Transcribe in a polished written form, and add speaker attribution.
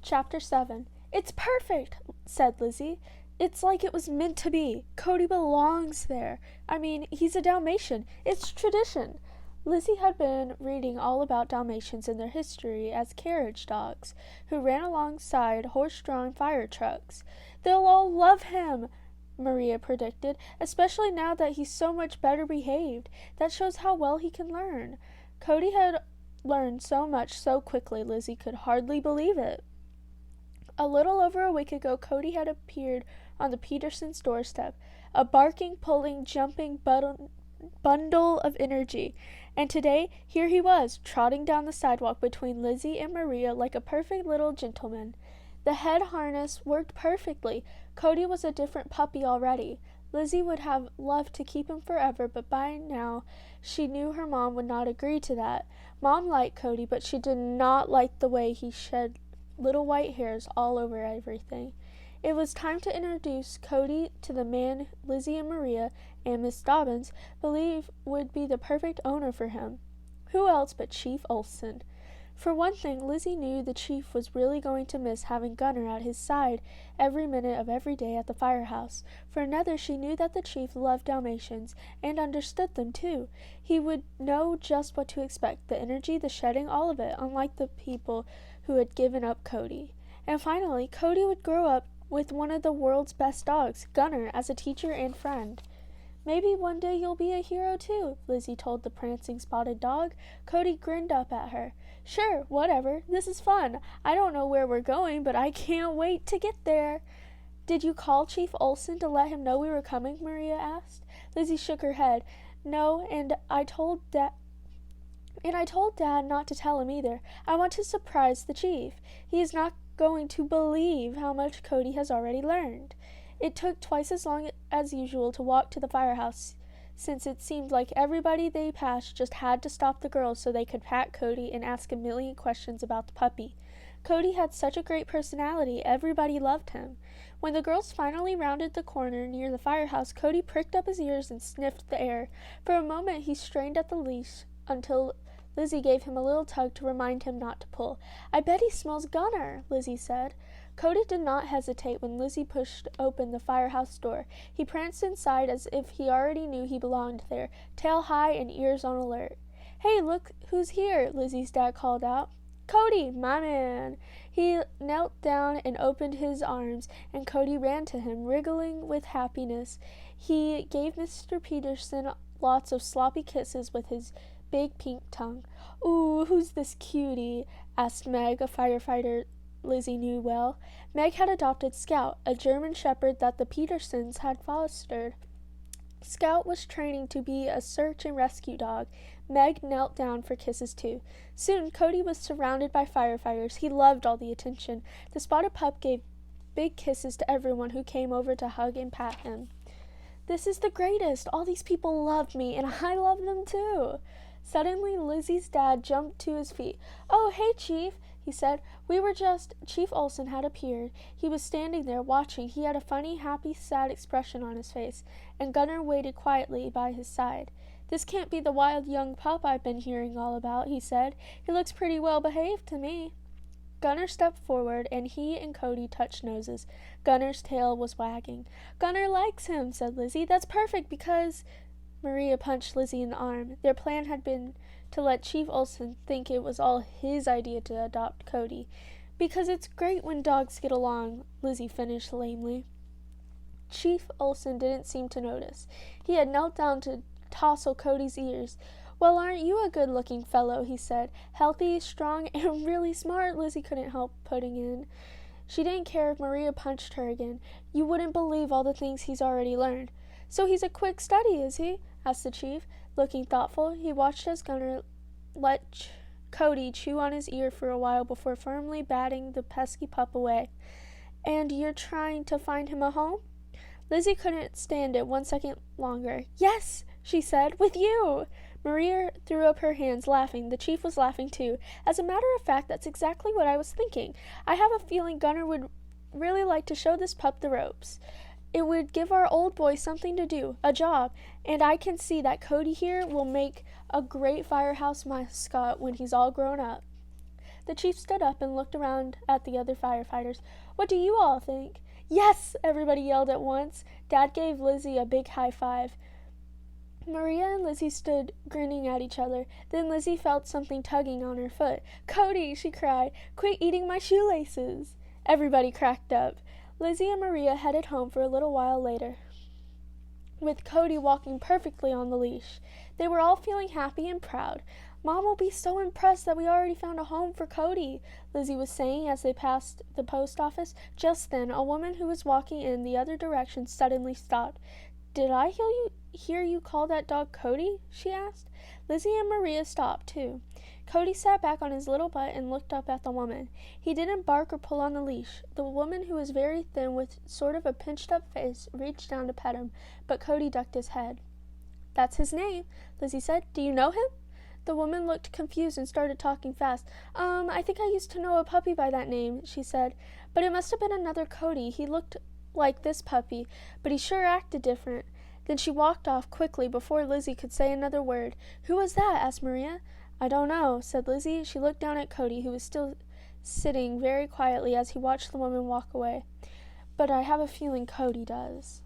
Speaker 1: Chapter 7. It's perfect, said Lizzie. It's like it was meant to be. Cody belongs there. I mean, he's a Dalmatian. It's tradition. Lizzie had been reading all about Dalmatians and their history as carriage dogs, who ran alongside horse-drawn fire trucks. They'll all love him, Maria predicted, especially now that he's so much better behaved. That shows how well he can learn. Cody had learned so much so quickly Lizzie could hardly believe it. A little over a week ago, Cody had appeared on the Petersons' doorstep, a barking, pulling, jumping bundle of energy. And today, here he was, trotting down the sidewalk between Lizzie and Maria like a perfect little gentleman. The head harness worked perfectly. Cody was a different puppy already. Lizzie would have loved to keep him forever, but by now she knew her mom would not agree to that. Mom liked Cody, but she did not like the way he shed little white hairs all over everything. It was time to introduce Cody to the man Lizzie and Maria and Miss Dobbins believed would be the perfect owner for him. Who else but Chief Olson? For one thing, Lizzie knew the chief was really going to miss having Gunner at his side every minute of every day at the firehouse. For another, she knew that the chief loved Dalmatians and understood them too. He would know just what to expect, the energy, the shedding, all of it, unlike the people who had given up Cody. And finally, Cody would grow up with one of the world's best dogs, Gunner, as a teacher and friend. Maybe one day you'll be a hero too, Lizzie told the prancing spotted dog. Cody grinned up at her. Sure, whatever. This is fun. I don't know where we're going, but I can't wait to get there. Did you call Chief Olson to let him know we were coming? Maria asked. Lizzie shook her head. No, and I told Dad not to tell him either. I want to surprise the chief. He is not going to believe how much Cody has already learned. It took twice as long as usual to walk to the firehouse, since it seemed like everybody they passed just had to stop the girls so they could pat Cody and ask a million questions about the puppy. Cody had such a great personality, everybody loved him. When the girls finally rounded the corner near the firehouse, Cody pricked up his ears and sniffed the air. For a moment he strained at the leash until Lizzie gave him a little tug to remind him not to pull. I bet he smells Gunner, Lizzie said. Cody did not hesitate when Lizzie pushed open the firehouse door. He pranced inside as if he already knew he belonged there, tail high and ears on alert. Hey, look who's here, Lizzie's dad called out. Cody, my man. He knelt down and opened his arms, and Cody ran to him, wriggling with happiness. He gave Mr. Peterson lots of sloppy kisses with his big pink tongue. Ooh, who's this cutie? Asked Meg, a firefighter Lizzie knew well. Meg had adopted Scout, a German shepherd that the Petersons had fostered. Scout was training to be a search and rescue dog. Meg knelt down for kisses too. Soon Cody was surrounded by firefighters. He loved all the attention. The spotted pup gave big kisses to everyone who came over to hug and pat him. This is the greatest. All these people love me, and I love them too. Suddenly, Lizzie's dad jumped to his feet. Oh, hey, Chief, he said. Chief Olson had appeared. He was standing there watching. He had a funny, happy, sad expression on his face, and Gunner waited quietly by his side. This can't be the wild young pup I've been hearing all about, he said. He looks pretty well behaved to me. Gunner stepped forward, and he and Cody touched noses. Gunner's tail was wagging. Gunner likes him, said Lizzie. That's perfect because... Maria punched Lizzie in the arm. Their plan had been to let Chief Olson think it was all his idea to adopt Cody. Because it's great when dogs get along, Lizzie finished lamely. Chief Olson didn't seem to notice. He had knelt down to tousle Cody's ears. Well, aren't you a good-looking fellow, he said. Healthy, strong, and really smart, Lizzie couldn't help putting in. She didn't care if Maria punched her again. You wouldn't believe all the things he's already learned. So he's a quick study, is he? Asked the chief, looking thoughtful. He watched as Gunner let Cody chew on his ear for a while before firmly batting the pesky pup away. And you're trying to find him a home? Lizzie couldn't stand it 1 second longer. Yes, she said, with you. Maria threw up her hands, laughing. The chief was laughing too. As a matter of fact, that's exactly what I was thinking. I have a feeling Gunner would really like to show this pup the ropes. It would give our old boy something to do, a job, and I can see that Cody here will make a great firehouse mascot when he's all grown up. The chief stood up and looked around at the other firefighters. What do you all think? Yes! Everybody yelled at once. Dad gave Lizzie a big high five. Maria and Lizzie stood grinning at each other. Then Lizzie felt something tugging on her foot. Cody, she cried, quit eating my shoelaces. Everybody cracked up. Lizzie and Maria headed home for a little while later, with Cody walking perfectly on the leash. They were all feeling happy and proud. Mom will be so impressed that we already found a home for Cody, Lizzie was saying as they passed the post office. Just then, a woman who was walking in the other direction suddenly stopped. Did I hear you call that dog Cody? She asked. Lizzie and Maria stopped, too. Cody sat back on his little butt and looked up at the woman. He didn't bark or pull on the leash. The woman, who was very thin with sort of a pinched-up face, reached down to pet him, but Cody ducked his head. That's his name, Lizzie said. Do you know him? The woman looked confused and started talking fast. I think I used to know a puppy by that name, she said. But it must have been another Cody. He looked like this puppy, but he sure acted different. Then she walked off quickly before Lizzie could say another word. Who was that? Asked Maria. I don't know, said Lizzie. She looked down at Cody, who was still sitting very quietly as he watched the woman walk away. But I have a feeling Cody does.